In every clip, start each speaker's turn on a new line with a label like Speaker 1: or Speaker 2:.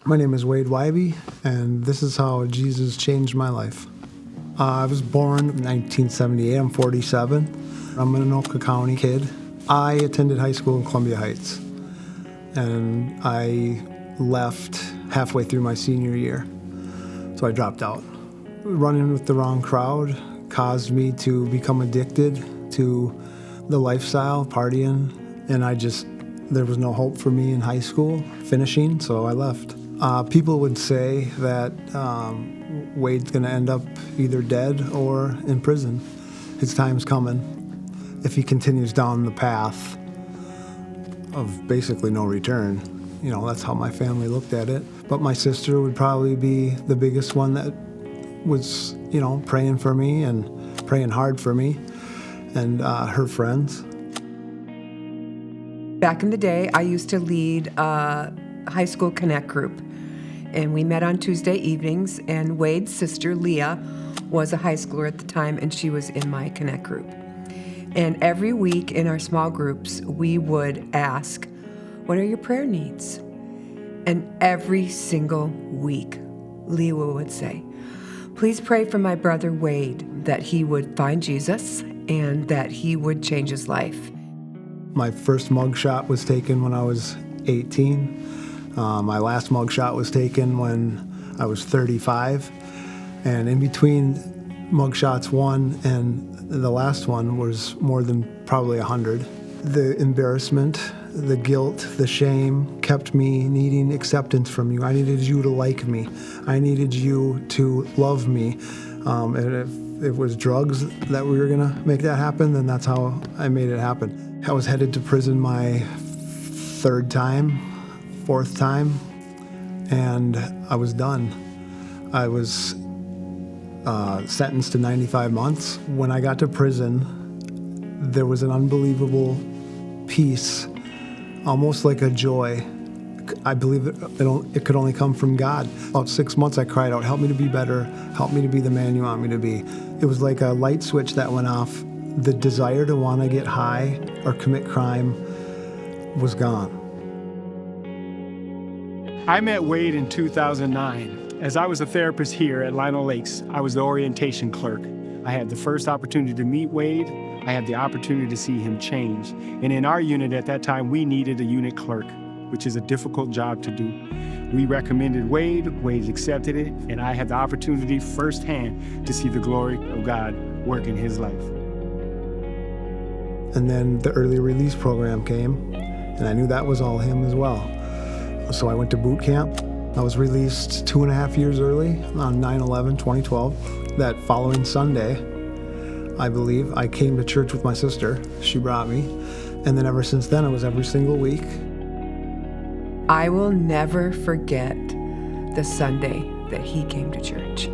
Speaker 1: My name is Wade Wybe, and this is how Jesus changed my life. I was born in 1978. I'm 47. I'm an Anoka County kid. I attended high school in Columbia Heights, and I left halfway through my senior year, so I dropped out. Running with the wrong crowd caused me to become addicted to the lifestyle, partying, and there was no hope for me in high school finishing, so I left. People would say that Wade's going to end up either dead or in prison. His time's coming if he continues down the path of basically no return. You know, that's how my family looked at it. But my sister would probably be the biggest one that was, praying for me and praying hard for me, and her friends.
Speaker 2: Back in the day, I used to lead a high school connect group, and we met on Tuesday evenings, and Wade's sister, Leah, was a high schooler at the time, and she was in my connect group. And every week in our small groups, we would ask, what are your prayer needs? And every single week, Leah would say, please pray for my brother Wade, that he would find Jesus and that he would change his life.
Speaker 1: My first mugshot was taken when I was 18. My last mugshot was taken when I was 35. And in between mugshots one and the last one was more than probably 100. The embarrassment, the guilt, the shame kept me needing acceptance from you. I needed you to like me. I needed you to love me. And if it was drugs that we were going to make that happen, then that's how I made it happen. I was headed to prison my fourth time, and I was done. I was sentenced to 95 months. When I got to prison, there was an unbelievable peace, almost like a joy. I believe it could only come from God. About 6 months I cried out, help me to be better, help me to be the man you want me to be. It was like a light switch that went off. The desire to want to get high or commit crime was gone.
Speaker 3: I met Wade in 2009. As I was a therapist here at Lino Lakes, I was the orientation clerk. I had the first opportunity to meet Wade. I had the opportunity to see him change. And in our unit at that time, we needed a unit clerk, which is a difficult job to do. We recommended Wade accepted it, and I had the opportunity firsthand to see the glory of God work in his life.
Speaker 1: And then the early release program came, and I knew that was all him as well. So I went to boot camp. I was released 2.5 years early on 9/11/2012. That following Sunday, I believe, I came to church with my sister. She brought me. And then ever since then, it was every single week.
Speaker 2: I will never forget the Sunday that he came to church.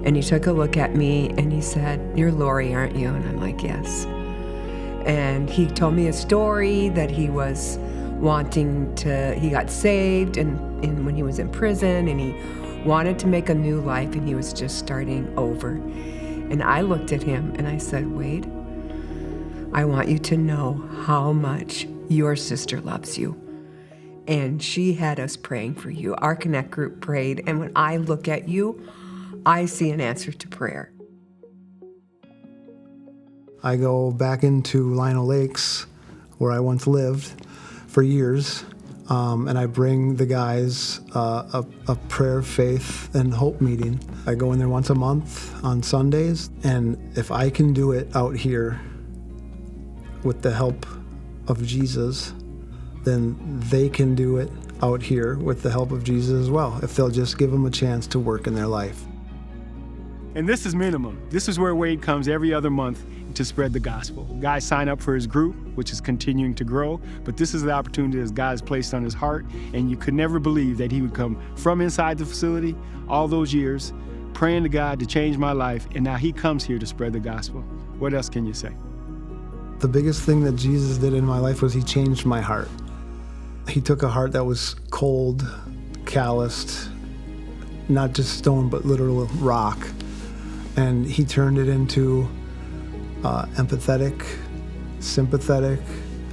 Speaker 2: And he took a look at me and he said, you're Lori, aren't you? And I'm like, yes. And he told me a story that he was he got saved and when he was in prison, and he wanted to make a new life, and he was just starting over. And I looked at him and I said, Wade, I want you to know how much your sister loves you. And she had us praying for you. Our Connect group prayed, and when I look at you, I see an answer to prayer.
Speaker 1: I go back into Lino Lakes, where I once lived for years, and I bring the guys a prayer, faith, and hope meeting. I go in there once a month on Sundays, and if I can do it out here with the help of Jesus, then they can do it out here with the help of Jesus as well, if they'll just give them a chance to work in their life.
Speaker 3: And this is minimum. This is where Wade comes every other month to spread the gospel. Guys sign up for his group, which is continuing to grow, but this is the opportunity that God has placed on his heart, and you could never believe that he would come from inside the facility all those years, praying to God to change my life, and now he comes here to spread the gospel. What else can you say?
Speaker 1: The biggest thing that Jesus did in my life was he changed my heart. He took a heart that was cold, calloused, not just stone, but literal rock, and he turned it into empathetic, sympathetic,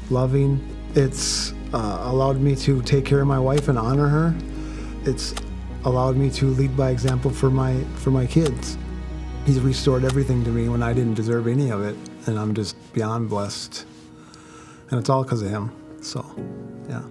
Speaker 1: loving. It's allowed me to take care of my wife and honor her, it's allowed me to lead by example for my kids. He's restored everything to me when I didn't deserve any of it, and I'm just beyond blessed. And it's all because of him. So, yeah.